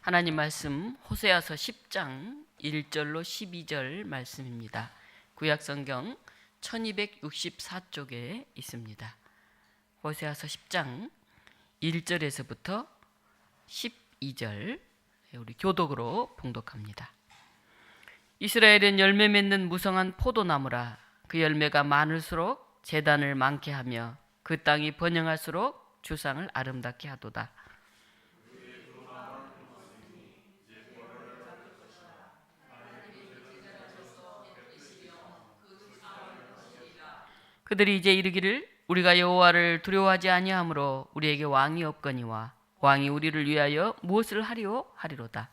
하나님 말씀 호세아서 10장 1절로 12절 말씀입니다. 구약성경 1264쪽에 있습니다. 호세아서 10장 1절에서부터 12절 우리 교독으로 봉독합니다. 이스라엘은 열매 맺는 무성한 포도나무라. 그 열매가 많을수록 재단을 많게 하며 그 땅이 번영할수록 주상을 아름답게 하도다. 그들이 이제 이르기를 우리가 여호와를 두려워하지 아니하므로 우리에게 왕이 없거니와 왕이 우리를 위하여 무엇을 하리오 하리로다.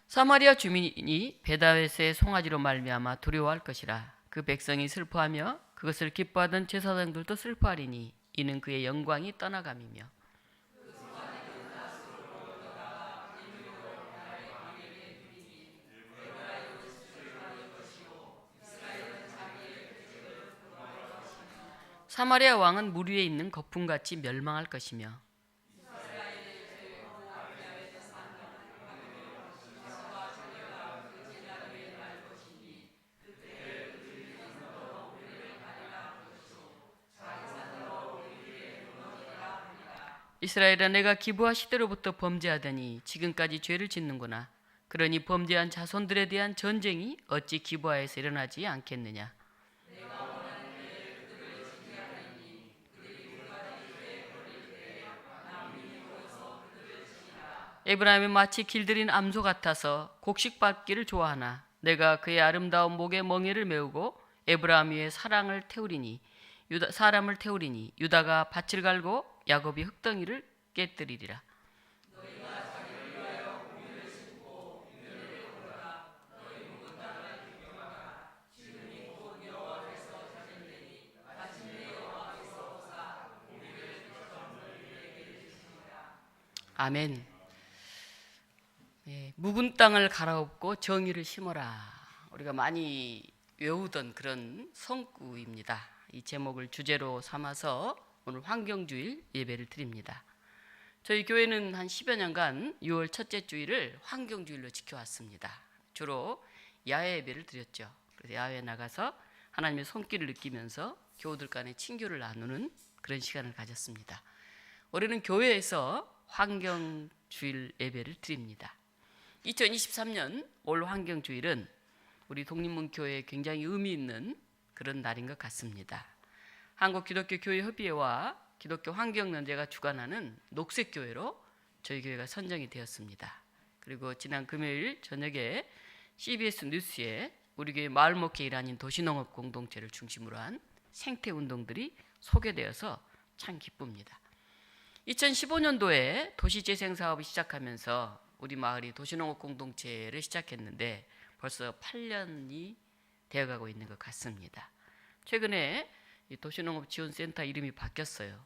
사마리아 주민이 베다벳의 송아지로 말미암아 두려워할 것이라. 그 백성이 슬퍼하며 그것을 기뻐하던 제사장들도 슬퍼하리니 이는 그의 영광이 떠나감이며 사마리아 왕은 물 위에 있는 거품같이 멸망할 것이며 이스라엘아, 내가 기브아 시대로부터 범죄하더니 지금까지 죄를 짓는구나. 그러니 범죄한 자손들에 대한 전쟁이 어찌 기브아에서 일어나지 않겠느냐. 에브라임은 마치 길들인 암소 같아서 곡식밟기를 좋아하나 내가 그의 아름다운 목에 멍에를 메우고 에브라임 위에 사람을 태우리니 유다가 밭을 갈고 야곱이 흙덩이를 깨뜨리리라. 아멘. 네, 묵은 땅을 갈아엎고 정의를 심어라. 우리가 많이 외우던 그런 성구입니다. 이 제목을 주제로 삼아서 오늘 환경주일 예배를 드립니다. 저희 교회는 한 10여 년간 6월 첫째 주일을 환경주일로 지켜왔습니다. 주로 야외 예배를 드렸죠. 그래서 야외에 나가서 하나님의 손길을 느끼면서 교우들 간의 친교를 나누는 그런 시간을 가졌습니다. 올해는 교회에서 환경주일 예배를 드립니다. 2023년 올 환경주일은 우리 독립문교회에 굉장히 의미 있는 그런 날인 것 같습니다. 한국기독교교회협의회와 기독교 환경연대가 주관하는 녹색교회로 저희 교회가 선정이 되었습니다. 그리고 지난 금요일 저녁에 CBS 뉴스에 우리 교회 마을목회 일환인 도시농업 공동체를 중심으로 한 생태운동들이 소개되어서 참 기쁩니다. 2015년도에 도시재생사업을 시작하면서 우리 마을이 도시농업 공동체를 시작했는데 벌써 8년이 되어가고 있는 것 같습니다. 최근에 이 도시농업지원센터 이름이 바뀌었어요.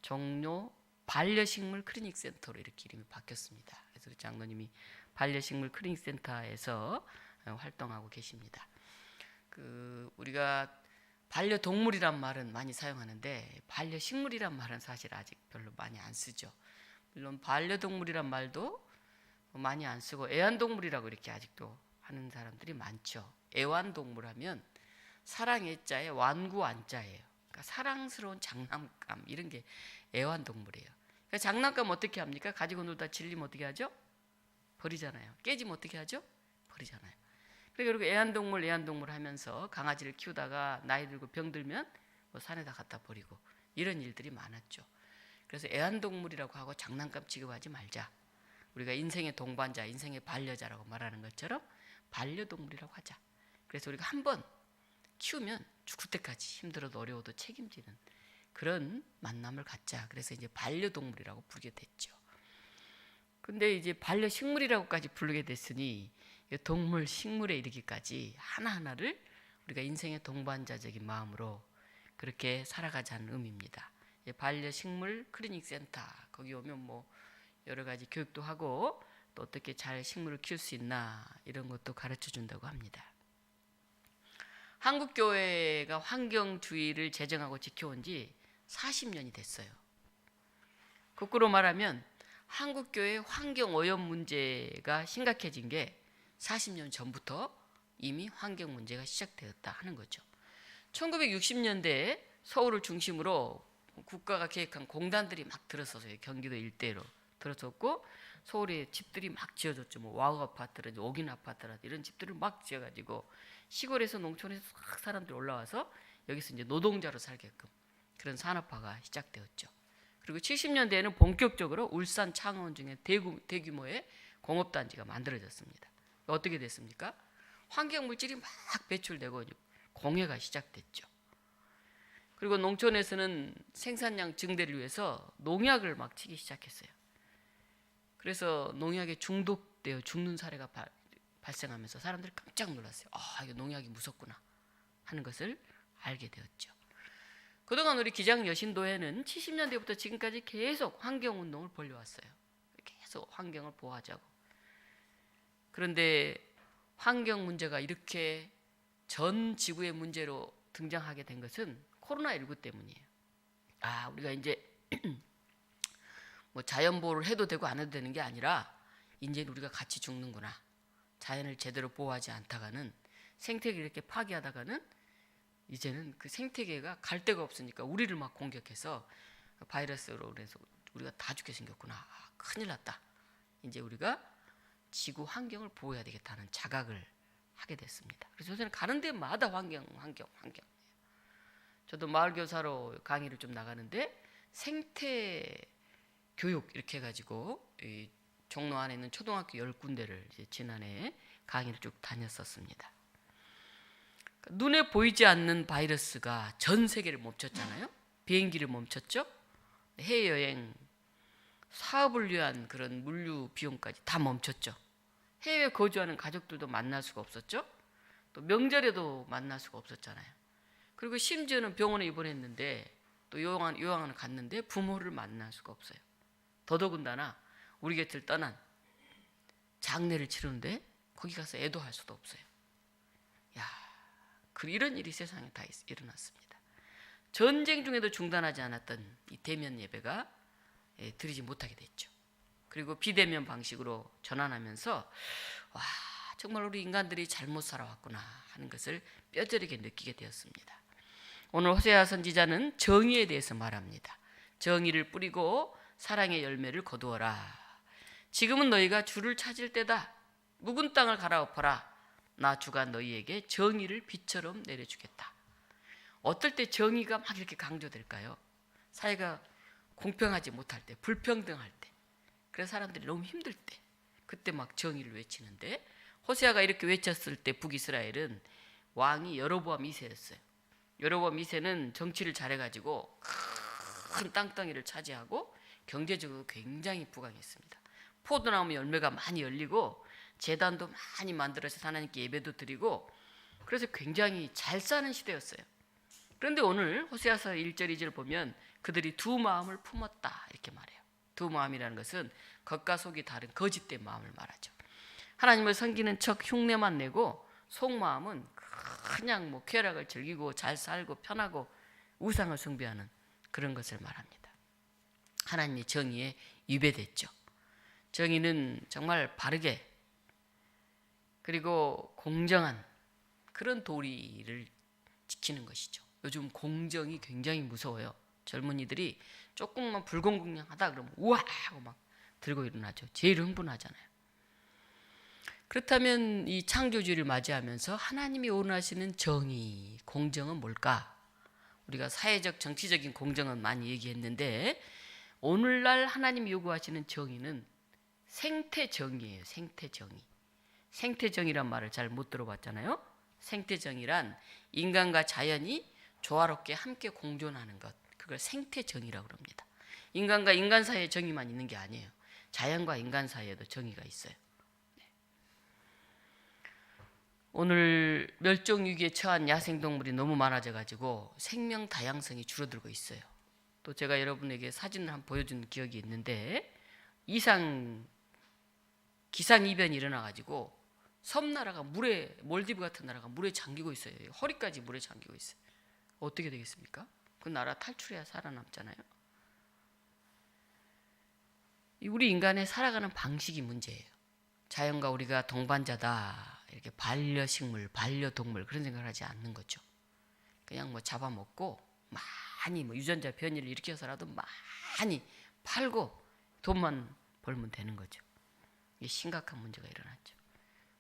종로 반려식물 클리닉센터로 이렇게 이름이 바뀌었습니다. 그래서 우리 장로님이 반려식물 클리닉센터에서 활동하고 계십니다. 우리가 반려동물이란 말은 많이 사용하는데 반려식물이란 말은 사실 아직 별로 많이 안 쓰죠. 물론 반려동물이란 말도 많이 안 쓰고 애완동물이라고 이렇게 아직도 하는 사람들이 많죠. 애완동물 하면 사랑의 자에 완구 안자예요. 그러니까 사랑스러운 장난감 이런 게 애완동물이에요. 그러니까 장난감 어떻게 합니까? 가지고 놀다 질리면 어떻게 하죠? 버리잖아요. 깨지면 어떻게 하죠? 버리잖아요. 그리고 애완동물 하면서 강아지를 키우다가 나이 들고 병들면 뭐 산에다 갖다 버리고 이런 일들이 많았죠. 그래서 애완동물이라고 하고 장난감 취급하지 말자. 우리가 인생의 동반자, 인생의 반려자라고 말하는 것처럼 반려동물이라고 하자. 그래서 우리가 한번 키우면 죽을 때까지 힘들어도 어려워도 책임지는 그런 만남을 갖자. 그래서 이제 반려동물이라고 부르게 됐죠. 근데 이제 반려식물이라고까지 부르게 됐으니 동물, 식물에 이르기까지 하나하나를 우리가 인생의 동반자적인 마음으로 그렇게 살아가자는 의미입니다. 반려식물 클리닉센터 거기 오면 뭐 여러 가지 교육도 하고 또 어떻게 잘 식물을 키울 수 있나 이런 것도 가르쳐 준다고 합니다. 한국교회가 환경주의를 제정하고 지켜온 지 40년이 됐어요. 거꾸로 말하면 한국교회 환경오염 문제가 심각해진 게 40년 전부터 이미 환경 문제가 시작되었다 하는 거죠. 1960년대에 서울을 중심으로 국가가 계획한 공단들이 막 들어서서요. 경기도 일대로 들어섰고 서울에 집들이 막 지어졌죠. 뭐 와우 아파트라든지 옥인 아파트라든지 이런 집들을 막 지어가지고 시골에서 농촌에서 싹 사람들 올라와서 여기서 이제 노동자로 살게끔 그런 산업화가 시작되었죠. 그리고 70년대에는 본격적으로 울산 창원 중에 대규모의 공업단지가 만들어졌습니다. 어떻게 됐습니까? 환경물질이 막 배출되고 공해가 시작됐죠. 그리고 농촌에서는 생산량 증대를 위해서 농약을 막 치기 시작했어요. 그래서 농약에 중독되어 죽는 사례가 발생하면서 사람들이 깜짝 놀랐어요. 아, 이거 농약이 무섭구나 하는 것을 알게 되었죠. 그동안 우리 기장 여신도회는 70년대부터 지금까지 계속 환경운동을 벌여왔어요. 계속 환경을 보호하자고. 그런데 환경 문제가 이렇게 전 지구의 문제로 등장하게 된 것은 코로나19 때문이에요. 아, 우리가 이제 뭐 자연 보호를 해도 되고 안 해도 되는 게 아니라 이제 우리가 같이 죽는구나. 자연을 제대로 보호하지 않다가는 생태계를 이렇게 파괴하다가는 이제는 그 생태계가 갈 데가 없으니까 우리를 막 공격해서 바이러스로 그래서 우리가 다 죽게 생겼구나. 아, 큰일 났다. 이제 우리가 지구 환경을 보호해야 되겠다는 자각을 하게 됐습니다. 그래서 요새는 가는 데마다 환경. 저도 마을 교사로 강의를 좀 나가는데 생태 교육 이렇게 해가지고 이 종로 안에 있는 초등학교 10군데를 이제 지난해 강의를 쭉 다녔었습니다. 눈에 보이지 않는 바이러스가 전 세계를 멈췄잖아요. 비행기를 멈췄죠. 해외여행, 사업을 위한 그런 물류 비용까지 다 멈췄죠. 해외에 거주하는 가족들도 만날 수가 없었죠. 또 명절에도 만날 수가 없었잖아요. 그리고 심지어는 병원에 입원했는데 또 요양원을 갔는데 부모를 만날 수가 없어요. 더더군다나 우리 곁을 떠난 장례를 치르는데 거기 가서 애도할 수도 없어요. 야, 이런 일이 세상에 다 일어났습니다. 전쟁 중에도 중단하지 않았던 이 대면 예배가 드리지 못하게 됐죠. 그리고 비대면 방식으로 전환하면서 와, 정말 우리 인간들이 잘못 살아왔구나 하는 것을 뼈저리게 느끼게 되었습니다. 오늘 호세아 선지자는 정의에 대해서 말합니다. 정의를 뿌리고 사랑의 열매를 거두어라. 지금은 너희가 주를 찾을 때다. 묵은 땅을 갈아엎어라. 나 주가 너희에게 정의를 비처럼 내려주겠다. 어떨 때 정의가 막 이렇게 강조될까요? 사회가 공평하지 못할 때, 불평등할 때, 그래서 사람들이 너무 힘들 때 그때 막 정의를 외치는데 호세아가 이렇게 외쳤을 때 북이스라엘은 왕이 여로보암 2세였어요. 여로보암 2세는 정치를 잘해가지고 큰 땅덩이를 차지하고 경제적으로 굉장히 부강했습니다. 포도나무 열매가 많이 열리고 제단도 많이 만들어서 하나님께 예배도 드리고 그래서 굉장히 잘 사는 시대였어요. 그런데 오늘 호세아서 1절 2절 보면 그들이 두 마음을 품었다 이렇게 말해요. 두 마음이라는 것은 겉과 속이 다른 거짓된 마음을 말하죠. 하나님을 섬기는 척 흉내만 내고 속마음은 그냥 뭐 쾌락을 즐기고 잘 살고 편하고 우상을 숭배하는 그런 것을 말합니다. 하나님의 정의에 위배됐죠. 정의는 정말 바르게 그리고 공정한 그런 도리를 지키는 것이죠. 요즘 공정이 굉장히 무서워요. 젊은이들이 조금만 불공정하다 그러면 우와 하고 막 들고 일어나죠. 제일 흥분하잖아요. 그렇다면 이 창조주를 맞이하면서 하나님이 원하시는 정의, 공정은 뭘까? 우리가 사회적, 정치적인 공정은 많이 얘기했는데 오늘날 하나님이 요구하시는 정의는 생태정의예요. 생태정의. 생태정의란 말을 잘 못 들어봤잖아요. 생태정의란 인간과 자연이 조화롭게 함께 공존하는 것, 그걸 생태정의라고 합니다. 인간과 인간 사이의 정의만 있는 게 아니에요. 자연과 인간 사이에도 정의가 있어요. 오늘 멸종위기에 처한 야생동물이 너무 많아져가지고 생명 다양성이 줄어들고 있어요. 또 제가 여러분에게 사진을 한번 보여준 기억이 있는데 기상이변이 일어나가지고 섬나라가 물에, 몰디브 같은 나라가 물에 잠기고 있어요. 허리까지 물에 잠기고 있어요. 어떻게 되겠습니까? 그 나라 탈출해야 살아남잖아요. 우리 인간의 살아가는 방식이 문제예요. 자연과 우리가 동반자다, 이렇게 반려식물, 반려동물 그런 생각을 하지 않는 거죠. 그냥 뭐 잡아먹고 많이 뭐 유전자 변이를 일으켜서라도 많이 팔고 돈만 벌면 되는 거죠. 이게 심각한 문제가 일어났죠.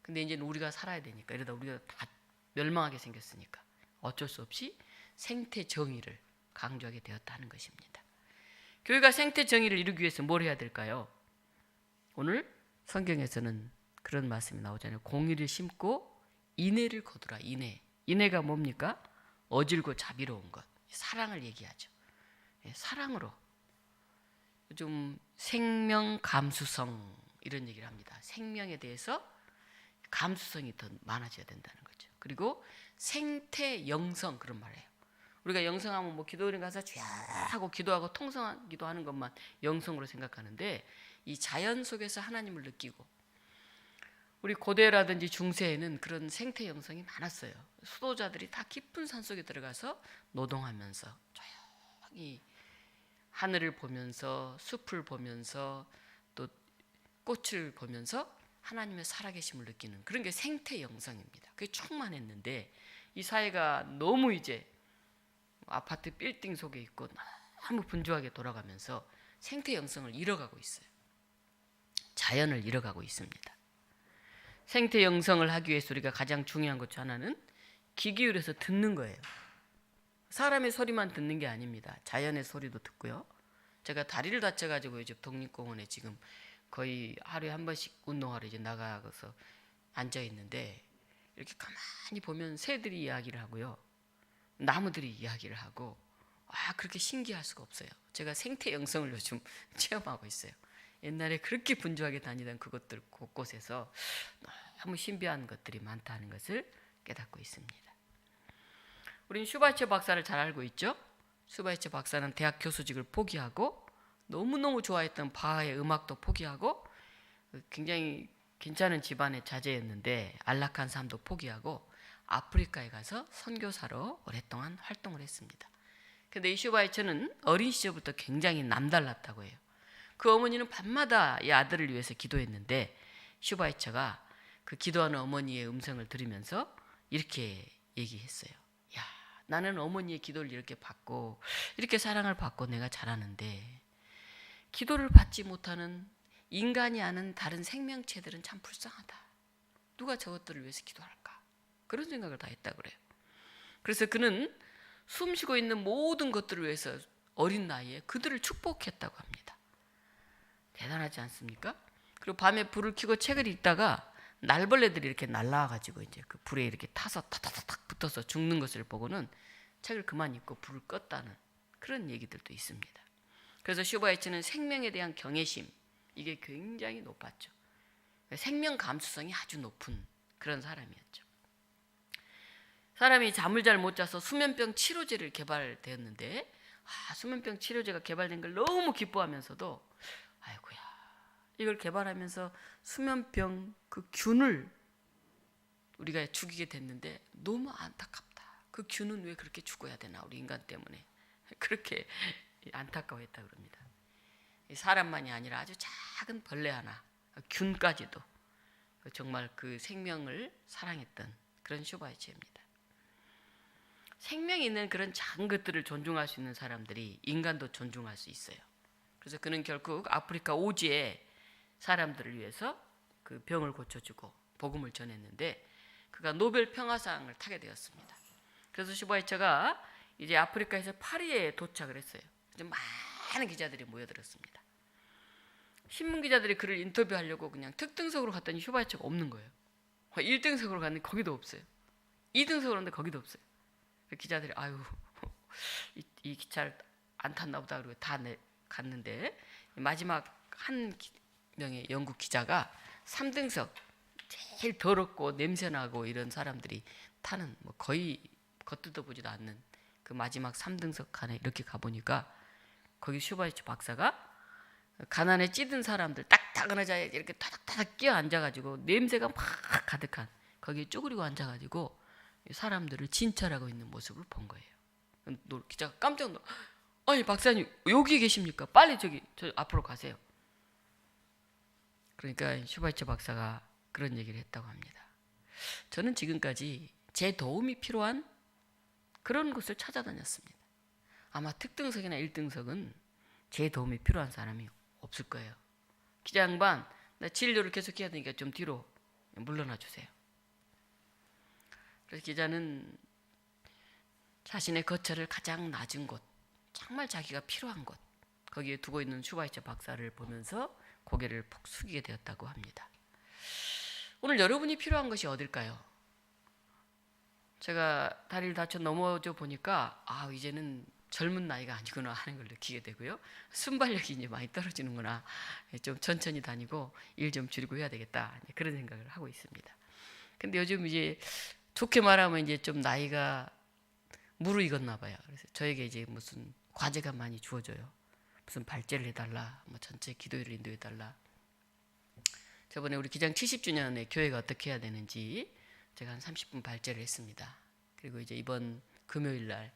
근데 이제 우리가 살아야 되니까, 이러다 우리가 다 멸망하게 생겼으니까 어쩔 수 없이 생태 정의를 강조하게 되었다는 것입니다. 교회가 생태 정의를 이루기 위해서 뭘 해야 될까요? 오늘 성경에서는 그런 말씀이 나오잖아요. 공의를 심고 인애를 거두라. 인애가 뭡니까? 어질고 자비로운 것, 사랑을 얘기하죠. 사랑으로. 요즘 생명 감수성 이런 얘기를 합니다. 생명에 대해서 감수성이 더 많아져야 된다는 거죠. 그리고 생태 영성, 그런 말이에요. 우리가 영성하면 뭐 기도원에 가서 쫙 하고 기도하고 통성기도 하는 것만 영성으로 생각하는데, 이 자연 속에서 하나님을 느끼고, 우리 고대라든지 중세에는 그런 생태 영성이 많았어요. 수도자들이 다 깊은 산속에 들어가서 노동하면서 조용히 하늘을 보면서 숲을 보면서 또 꽃을 보면서 하나님의 살아계심을 느끼는 그런 게 생태 영성입니다. 그게 충만했는데 이 사회가 너무 이제 아파트 빌딩 속에 있고 너무 분주하게 돌아가면서 생태 영성을 잃어가고 있어요. 자연을 잃어가고 있습니다. 생태 영성을 하기 위해서 우리가 가장 중요한 것 중 하나는 귀 기울여서 듣는 거예요. 사람의 소리만 듣는 게 아닙니다. 자연의 소리도 듣고요. 제가 다리를 다쳐가지고 요즘 독립공원에 지금 거의 하루에 한 번씩 운동하러 이제 나가서 앉아 있는데, 이렇게 가만히 보면 새들이 이야기를 하고요, 나무들이 이야기를 하고, 그렇게 신기할 수가 없어요. 제가 생태 영성을 요즘 체험하고 있어요. 옛날에 그렇게 분주하게 다니던 그것들 곳곳에서 너무 신비한 것들이 많다는 것을 깨닫고 있습니다. 우린 슈바이처 박사를 잘 알고 있죠. 슈바이처 박사는 대학 교수직을 포기하고 너무너무 좋아했던 바하의 음악도 포기하고 굉장히 괜찮은 집안의 자제였는데 안락한 삶도 포기하고 아프리카에 가서 선교사로 오랫동안 활동을 했습니다. 근데 이 슈바이처는 어린 시절부터 굉장히 남달랐다고 해요. 그 어머니는 밤마다 이 아들을 위해서 기도했는데 슈바이처가 그 기도하는 어머니의 음성을 들으면서 이렇게 얘기했어요. 야, 나는 어머니의 기도를 이렇게 받고 이렇게 사랑을 받고 내가 자라는데 기도를 받지 못하는 인간이 아는 다른 생명체들은 참 불쌍하다. 누가 저것들을 위해서 기도할까? 그런 생각을 다 했다고 그래요. 그래서 그는 숨쉬고 있는 모든 것들을 위해서 어린 나이에 그들을 축복했다고 합니다. 대단하지 않습니까? 그리고 밤에 불을 켜고 책을 읽다가 날벌레들이 이렇게 날라와가지고 이제 그 불에 이렇게 타서 타타타닥 붙어서 죽는 것을 보고는 책을 그만 읽고 불을 껐다는 그런 얘기들도 있습니다. 그래서 슈바이처는 생명에 대한 경외심, 이게 굉장히 높았죠. 생명 감수성이 아주 높은 그런 사람이었죠. 사람이 잠을 잘 못 자서 수면병 치료제를 개발되었는데, 수면병 치료제가 개발된 걸 너무 기뻐하면서도 아이고야, 이걸 개발하면서 수면병 그 균을 우리가 죽이게 됐는데 너무 안타깝다. 그 균은 왜 그렇게 죽어야 되나, 우리 인간 때문에. 그렇게 안타까워했다 그럽니다. 사람만이 아니라 아주 작은 벌레 하나, 균까지도 정말 그 생명을 사랑했던 그런 슈바이처입니다. 생명이 있는 그런 작은 것들을 존중할 수 있는 사람들이 인간도 존중할 수 있어요. 그래서 그는 결국 아프리카 오지의 사람들을 위해서 그 병을 고쳐주고 복음을 전했는데 그가 노벨 평화상을 타게 되었습니다. 그래서 슈바이처가 이제 아프리카에서 파리에 도착을 했어요. 이제 많은 기자들이 모여들었습니다. 신문 기자들이 그를 인터뷰하려고 그냥 특등석으로 갔더니 슈바이처가 없는 거예요. 1등석으로 갔는데 거기도 없어요. 2등석으로 갔는데 거기도 없어요. 기자들이 아유 이 기차를 안 탔나 보다 그러고 다 갔는데 마지막 한 명의 영국 기자가 3등석 제일 더럽고 냄새나고 이런 사람들이 타는 뭐 거의 겉뜯어 보지도 않는 그 마지막 3등석 칸에 이렇게 가보니까 거기 슈바이처 박사가 가난에 찌든 사람들 딱딱한 의자에 이렇게 타닥타닥 끼어 앉아가지고 냄새가 막 가득한 거기에 쪼그리고 앉아가지고 사람들을 진찰하고 있는 모습을 본 거예요. 기자가 깜짝 놀라. 아니 박사님 여기 계십니까? 빨리 저 앞으로 가세요. 그러니까 슈바이처 박사가 그런 얘기를 했다고 합니다. 저는 지금까지 제 도움이 필요한 그런 곳을 찾아다녔습니다. 아마 특등석이나 1등석은 제 도움이 필요한 사람이 없을 거예요. 기자 양반, 나 진료를 계속해야 되니까 좀 뒤로 물러나 주세요. 그래서 기자는 자신의 거처를 가장 낮은 곳, 정말 자기가 필요한 곳, 거기에 두고 있는 슈바이처 박사를 보면서 고개를 푹 숙이게 되었다고 합니다. 오늘 여러분이 필요한 것이 어딜까요? 제가 다리를 다쳐 넘어져 보니까 이제는 젊은 나이가 아니구나 하는 걸 느끼게 되고요. 순발력이 이제 많이 떨어지는구나. 좀 천천히 다니고 일 좀 줄이고 해야 되겠다. 그런 생각을 하고 있습니다. 근데 요즘 이제 좋게 말하면 이제 좀 나이가 무르익었나 봐요. 그래서 저에게 이제 무슨 과제가 많이 주어져요. 무슨 발제를 해달라, 뭐 전체 기도회를 인도해달라. 저번에 우리 기장 70주년에 교회가 어떻게 해야 되는지 제가 한 30분 발제를 했습니다. 그리고 이제 이번 금요일 날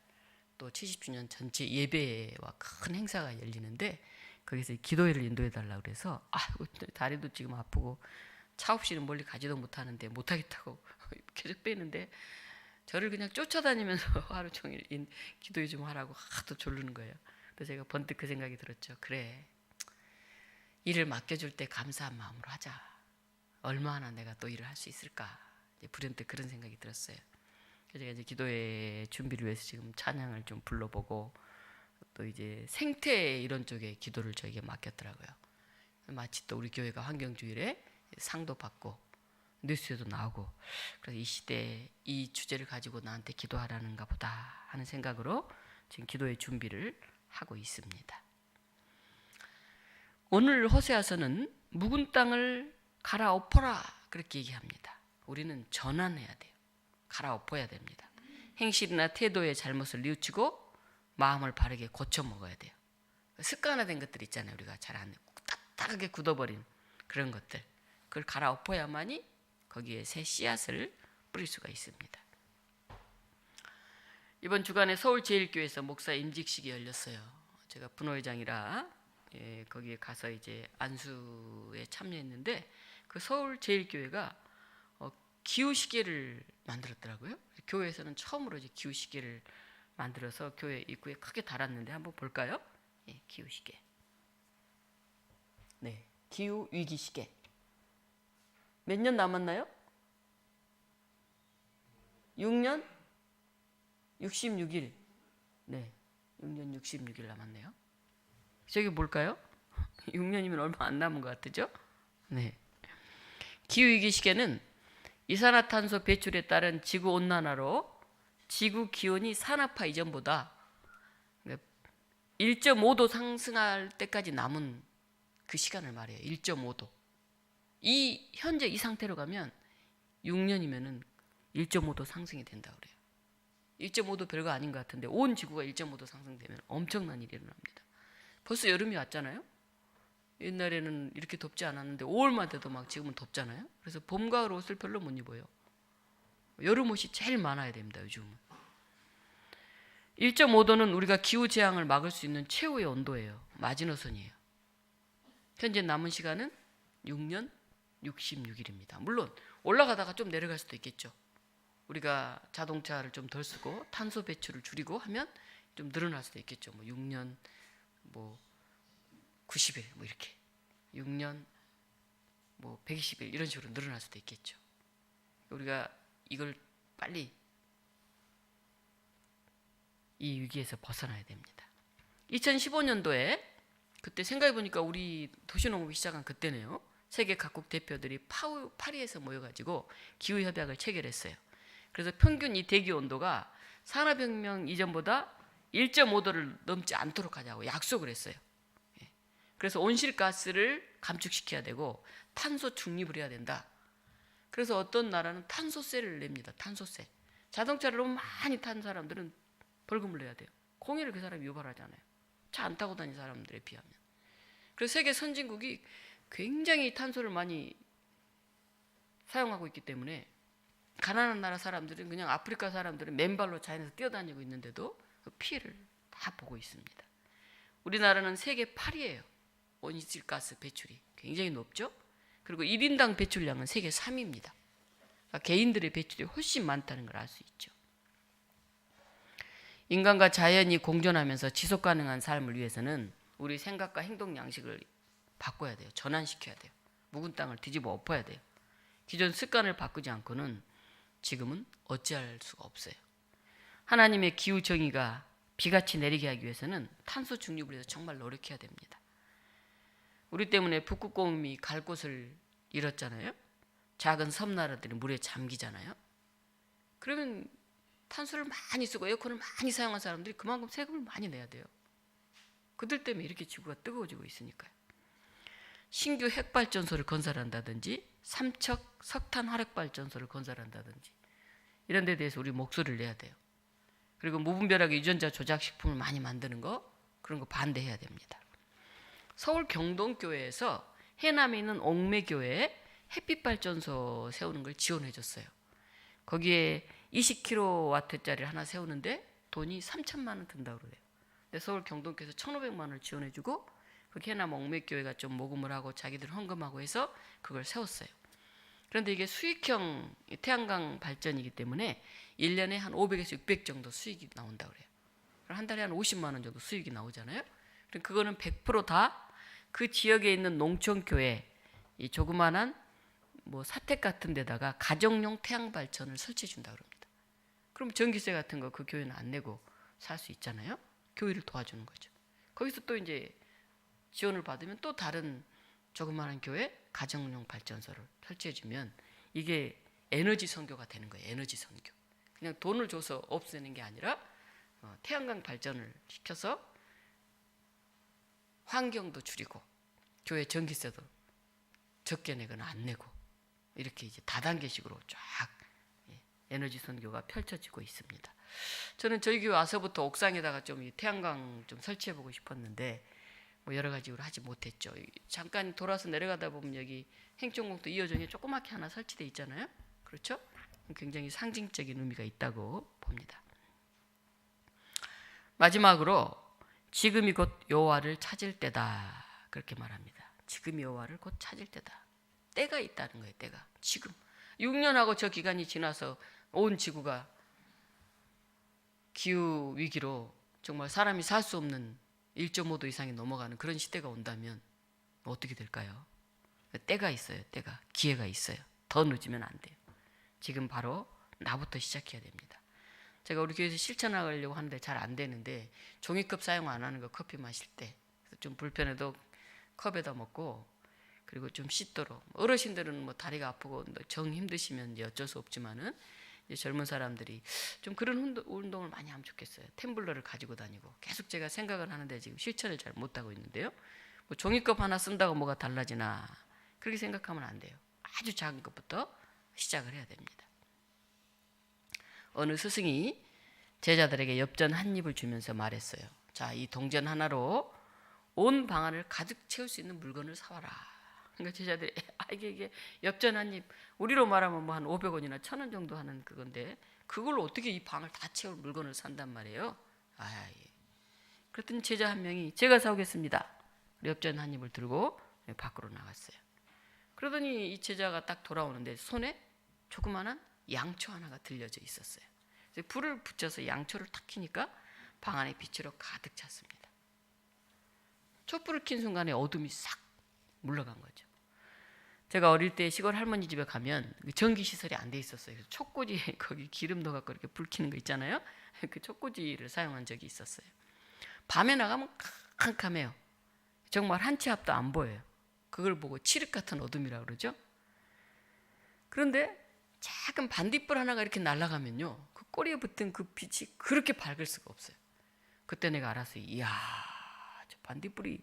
또 70주년 전체 예배와 큰 행사가 열리는데 거기서 기도회를 인도해달라 그래서 다리도 지금 아프고 차 없이는 멀리 가지도 못하는데 못하겠다고 계속 빼는데 저를 그냥 쫓아다니면서 하루 종일 기도회 좀 하라고 하도 졸르는 거예요. 그래서 제가 번뜩 그 생각이 들었죠. 그래, 일을 맡겨줄 때 감사한 마음으로 하자. 얼마나 내가 또 일을 할 수 있을까. 불현듯 그런 생각이 들었어요. 그래서 제가 이제 기도회 준비를 위해서 지금 찬양을 좀 불러보고 또 이제 생태 이런 쪽에 기도를 저에게 맡겼더라고요. 마치 또 우리 교회가 환경주일에 상도 받고 뉴스에도 나오고 그래서 이 시대에 이 주제를 가지고 나한테 기도하라는가 보다 하는 생각으로 지금 기도의 준비를 하고 있습니다. 오늘 호세아서는 묵은 땅을 갈아엎어라 그렇게 얘기합니다. 우리는 전환해야 돼요. 갈아엎어야 됩니다. 행실이나 태도의 잘못을 뉘우치고 마음을 바르게 고쳐 먹어야 돼요. 습관화된 것들 있잖아요. 우리가 잘 안 딱딱하게 굳어버린 그런 것들, 그걸 갈아엎어야만이 거기에 새 씨앗을 뿌릴 수가 있습니다. 이번 주간에 서울제일교회에서 목사 임직식이 열렸어요. 제가 분회장이라 거기에 가서 이제 안수에 참여했는데 그 서울제일교회가 기후시계를 만들었더라고요. 교회에서는 처음으로 이제 기후시계를 만들어서 교회 입구에 크게 달았는데 한번 볼까요? 기후시계. 네, 기후위기시계. 몇 년 남았나요? 6년 66일. 네, 6년 66일 남았네요. 저기 뭘까요? 6년이면 얼마 안 남은 것 같죠? 네. 기후위기 시계는 이산화탄소 배출에 따른 지구온난화로 지구 기온이 산업화 이전보다 1.5도 상승할 때까지 남은 그 시간을 말해요. 1.5도. 현재 이 상태로 가면 6년이면은 1.5도 상승이 된다 그래요. 1.5도 별거 아닌 것 같은데 온 지구가 1.5도 상승되면 엄청난 일이 일어납니다. 벌써 여름이 왔잖아요. 옛날에는 이렇게 덥지 않았는데 5월만 돼도 막 지금은 덥잖아요. 그래서 봄, 가을 옷을 별로 못 입어요. 여름 옷이 제일 많아야 됩니다. 요즘은. 1.5도는 우리가 기후재앙을 막을 수 있는 최후의 온도예요. 마지노선이에요. 현재 남은 시간은 6년 66일입니다. 물론 올라가다가 좀 내려갈 수도 있겠죠. 우리가 자동차를 좀 덜 쓰고 탄소 배출을 줄이고 하면 좀 늘어날 수도 있겠죠. 6년 90일 이렇게 6년 120일 이런 식으로 늘어날 수도 있겠죠. 우리가 이걸 빨리 이 위기에서 벗어나야 됩니다. 2015년도에 그때 생각해보니까 우리 도시농업이 시작한 그때네요. 세계 각국 대표들이 파리에서 모여가지고 기후협약을 체결했어요. 그래서 평균 이 대기 온도가 산업혁명 이전보다 1.5도를 넘지 않도록 하자고 약속을 했어요. 그래서 온실가스를 감축시켜야 되고 탄소 중립을 해야 된다. 그래서 어떤 나라는 탄소세를 냅니다. 탄소세. 자동차를 너무 많이 탄 사람들은 벌금을 내야 돼요. 공해를 그 사람이 유발하잖아요. 차 안 타고 다니는 사람들에 비하면. 그래서 세계 선진국이 굉장히 탄소를 많이 사용하고 있기 때문에 가난한 나라 사람들은, 그냥 아프리카 사람들은 맨발로 자연에서 뛰어다니고 있는데도 그 피해를 다 보고 있습니다. 우리나라는 세계 8위예요. 온실가스 배출이 굉장히 높죠. 그리고 1인당 배출량은 세계 3위입니다. 그러니까 개인들의 배출이 훨씬 많다는 걸 알 수 있죠. 인간과 자연이 공존하면서 지속 가능한 삶을 위해서는 우리 생각과 행동 양식을 바꿔야 돼요. 전환시켜야 돼요. 묵은 땅을 뒤집어 엎어야 돼요. 기존 습관을 바꾸지 않고는 지금은 어찌할 수가 없어요. 하나님의 기후 정의가 비같이 내리게 하기 위해서는 탄소 중립을 위해서 정말 노력해야 됩니다. 우리 때문에 북극 곰이 갈 곳을 잃었잖아요. 작은 섬나라들이 물에 잠기잖아요. 그러면 탄소를 많이 쓰고 에어컨을 많이 사용한 사람들이 그만큼 세금을 많이 내야 돼요. 그들 때문에 이렇게 지구가 뜨거워지고 있으니까요. 신규 핵발전소를 건설한다든지 삼척 석탄 화력발전소를 건설한다든지 이런 데 대해서 우리 목소리를 내야 돼요. 그리고 무분별하게 유전자 조작 식품을 많이 만드는 거, 그런 거 반대해야 됩니다. 서울 경동교회에서 해남에 있는 옥매교회에 햇빛발전소 세우는 걸 지원해 줬어요. 거기에 20kW짜리를 하나 세우는데 돈이 3천만 원 든다고 그래요. 근데 서울 경동교회에서 1,500만 원을 지원해 주고 그 해남 옥매교회가 좀 모금을 하고 자기들 헌금하고 해서 그걸 세웠어요. 그런데 이게 수익형 태양광 발전이기 때문에 1년에 한 500에서 600 정도 수익이 나온다고 그래요. 한 달에 한 50만 원 정도 수익이 나오잖아요. 그럼 그거는 100% 다 그 지역에 있는 농촌교회, 이 조그만한 뭐 사택 같은 데다가 가정용 태양 발전을 설치해 준다 그럽니다. 그럼 전기세 같은 거 그 교회는 안 내고 살 수 있잖아요. 교회를 도와주는 거죠. 거기서 또 이제 지원을 받으면 또 다른 조그만한 교회 가정용 발전소를 설치해 주면 이게 에너지 선교가 되는 거예요. 에너지 선교. 그냥 돈을 줘서 없애는 게 아니라 태양광 발전을 시켜서 환경도 줄이고 교회 전기세도 적게 내거나 안 내고 이렇게 이제 다단계식으로 쫙 에너지 선교가 펼쳐지고 있습니다. 저는 저희 교회 와서부터 옥상에다가 좀 태양광 좀 설치해 보고 싶었는데 뭐 여러 가지 이유로 하지 못했죠. 잠깐 돌아서 내려가다 보면 여기 행정공도 이어전에 조그맣게 하나 설치돼 있잖아요. 그렇죠? 굉장히 상징적인 의미가 있다고 봅니다. 마지막으로 지금이 곧 여호와를 찾을 때다 그렇게 말합니다. 지금이 여호와를 곧 찾을 때다. 때가 있다는 거예요. 때가 지금 6년하고 저 기간이 지나서 온 지구가 기후 위기로 정말 사람이 살 수 없는 1.5도 이상이 넘어가는 그런 시대가 온다면 어떻게 될까요? 때가 있어요. 때가 기회가 있어요. 더 늦으면 안 돼요. 지금 바로 나부터 시작해야 됩니다. 제가 우리 교회에서 실천하려고 하는데 잘 안 되는데 종이컵 사용 안 하는 거 커피 마실 때 좀 불편해도 컵에다 먹고 그리고 좀 씻도록 어르신들은 뭐 다리가 아프고 정 힘드시면 이제 어쩔 수 없지만은 이제 젊은 사람들이 좀 그런 운동을 많이 하면 좋겠어요. 텀블러를 가지고 다니고 계속 제가 생각을 하는데 지금 실천을 잘 못하고 있는데요. 뭐 종이컵 하나 쓴다고 뭐가 달라지나 그렇게 생각하면 안 돼요. 아주 작은 것부터 시작을 해야 됩니다. 어느 스승이 제자들에게 엽전 한 입을 주면서 말했어요. 자, 이 동전 하나로 온 방 안을 가득 채울 수 있는 물건을 사와라. 그러니까 제자들이 이게 엽전 한 입 우리로 말하면 뭐 한 500원이나 1,000원 정도 하는 그건데 그걸 어떻게 이 방을 다 채울 물건을 산단 말이에요. 예. 그랬더니 제자 한 명이 제가 사오겠습니다. 엽전 한 입을 들고 밖으로 나갔어요. 그러더니 이 제자가 딱 돌아오는데 손에 조그마한 양초 하나가 들려져 있었어요. 그래서 불을 붙여서 양초를 탁 켜니까 방 안에 빛으로 가득 찼습니다. 촛불을 킨 순간에 어둠이 싹 물러간 거죠. 제가 어릴 때 시골 할머니 집에 가면 전기 시설이 안 돼 있었어요. 그래서 촉꽂이 거기 기름 넣어갖고 이렇게 불 켜는 거 있잖아요. 그 촉꽂이를 사용한 적이 있었어요. 밤에 나가면 캄캄해요. 정말 한 치 앞도 안 보여요. 그걸 보고 칠흑 같은 어둠이라고 그러죠. 그런데 작은 반딧불 하나가 이렇게 날아가면요, 그 꼬리에 붙은 그 빛이 그렇게 밝을 수가 없어요. 그때 내가 알았어요. 이야, 저 반딧불이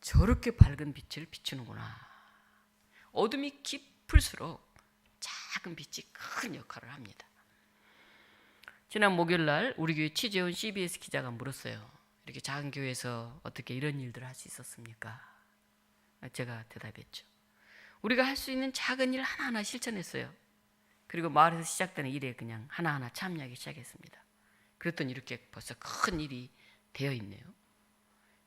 저렇게 밝은 빛을 비추는구나. 어둠이 깊을수록 작은 빛이 큰 역할을 합니다. 지난 목요일날 우리 교회 취재온 CBS 기자가 물었어요. 이렇게 작은 교회에서 어떻게 이런 일들을 할 수 있었습니까? 제가 대답했죠. 우리가 할 수 있는 작은 일 하나하나 실천했어요. 그리고 마을에서 시작되는 일에 그냥 하나하나 참여하기 시작했습니다. 그랬더니 이렇게 벌써 큰 일이 되어 있네요.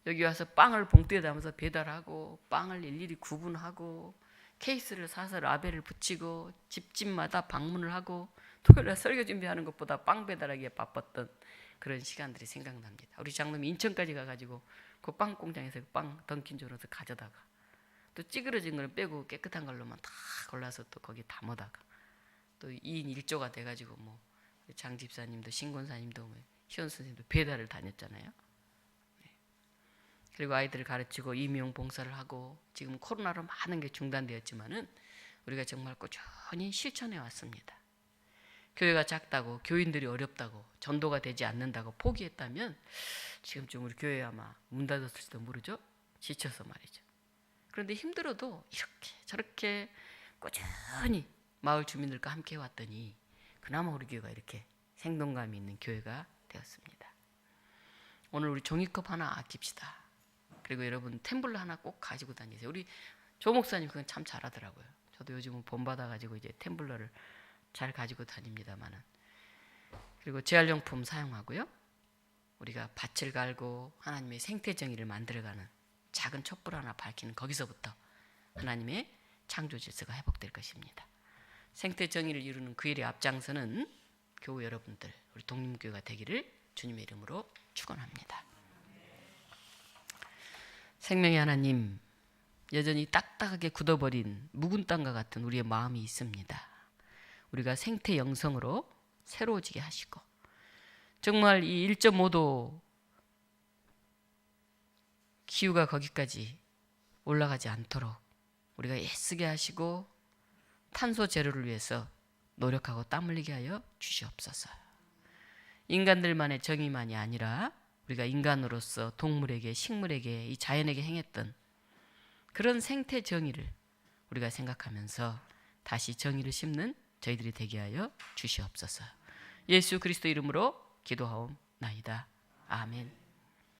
여기 와서 빵을 봉투에 담아서 배달하고 빵을 일일이 구분하고 케이스를 사서 라벨을 붙이고 집집마다 방문을 하고 토요일날 설교 준비하는 것보다 빵 배달하기에 바빴던 그런 시간들이 생각납니다. 우리 장로님이 인천까지 가가지고 그 빵 공장에서 빵 던킨 줄어서 가져다가 또 찌그러진 걸 빼고 깨끗한 걸로만 다 골라서 또 거기 담아다가 또 2인 1조가 돼가지고 뭐 장 집사님도 신권사님도 뭐 시원 선생님도 배달을 다녔잖아요. 네. 그리고 아이들을 가르치고 임용 봉사를 하고 지금 코로나로 많은 게 중단되었지만은 우리가 정말 꾸준히 실천해 왔습니다. 교회가 작다고 교인들이 어렵다고 전도가 되지 않는다고 포기했다면 지금쯤 우리 교회 아마 문 닫았을지도 모르죠. 지쳐서 말이죠. 그런데 힘들어도 이렇게 저렇게 꾸준히 마을 주민들과 함께 해왔더니 그나마 우리 교회가 이렇게 생동감이 있는 교회가 되었습니다. 오늘 우리 종이컵 하나 아낍시다. 그리고 여러분 템블러 하나 꼭 가지고 다니세요. 우리 조 목사님 그건 참 잘하더라고요. 저도 요즘은 본받아가지고 이제 템블러를 잘 가지고 다닙니다만은. 그리고 재활용품 사용하고요. 우리가 밭을 갈고 하나님의 생태 정의를 만들어가는 작은 촛불 하나 밝히는 거기서부터 하나님의 창조 질서가 회복될 것입니다. 생태 정의를 이루는 그 일의 앞장서는 교우 여러분들, 우리 독립교회가 되기를 주님의 이름으로 축원합니다. 생명의 하나님, 여전히 딱딱하게 굳어버린 묵은 땅과 같은 우리의 마음이 있습니다. 우리가 생태 영성으로 새로워지게 하시고 정말 이 1.5도 기후가 거기까지 올라가지 않도록 우리가 애쓰게 하시고 탄소 제로를 위해서 노력하고 땀 흘리게 하여 주시옵소서. 인간들만의 정의만이 아니라 우리가 인간으로서 동물에게 식물에게 이 자연에게 행했던 그런 생태 정의를 우리가 생각하면서 다시 정의를 심는 저희들이 되게 하여 주시옵소서. 예수 그리스도 이름으로 기도하옵나이다. 아멘.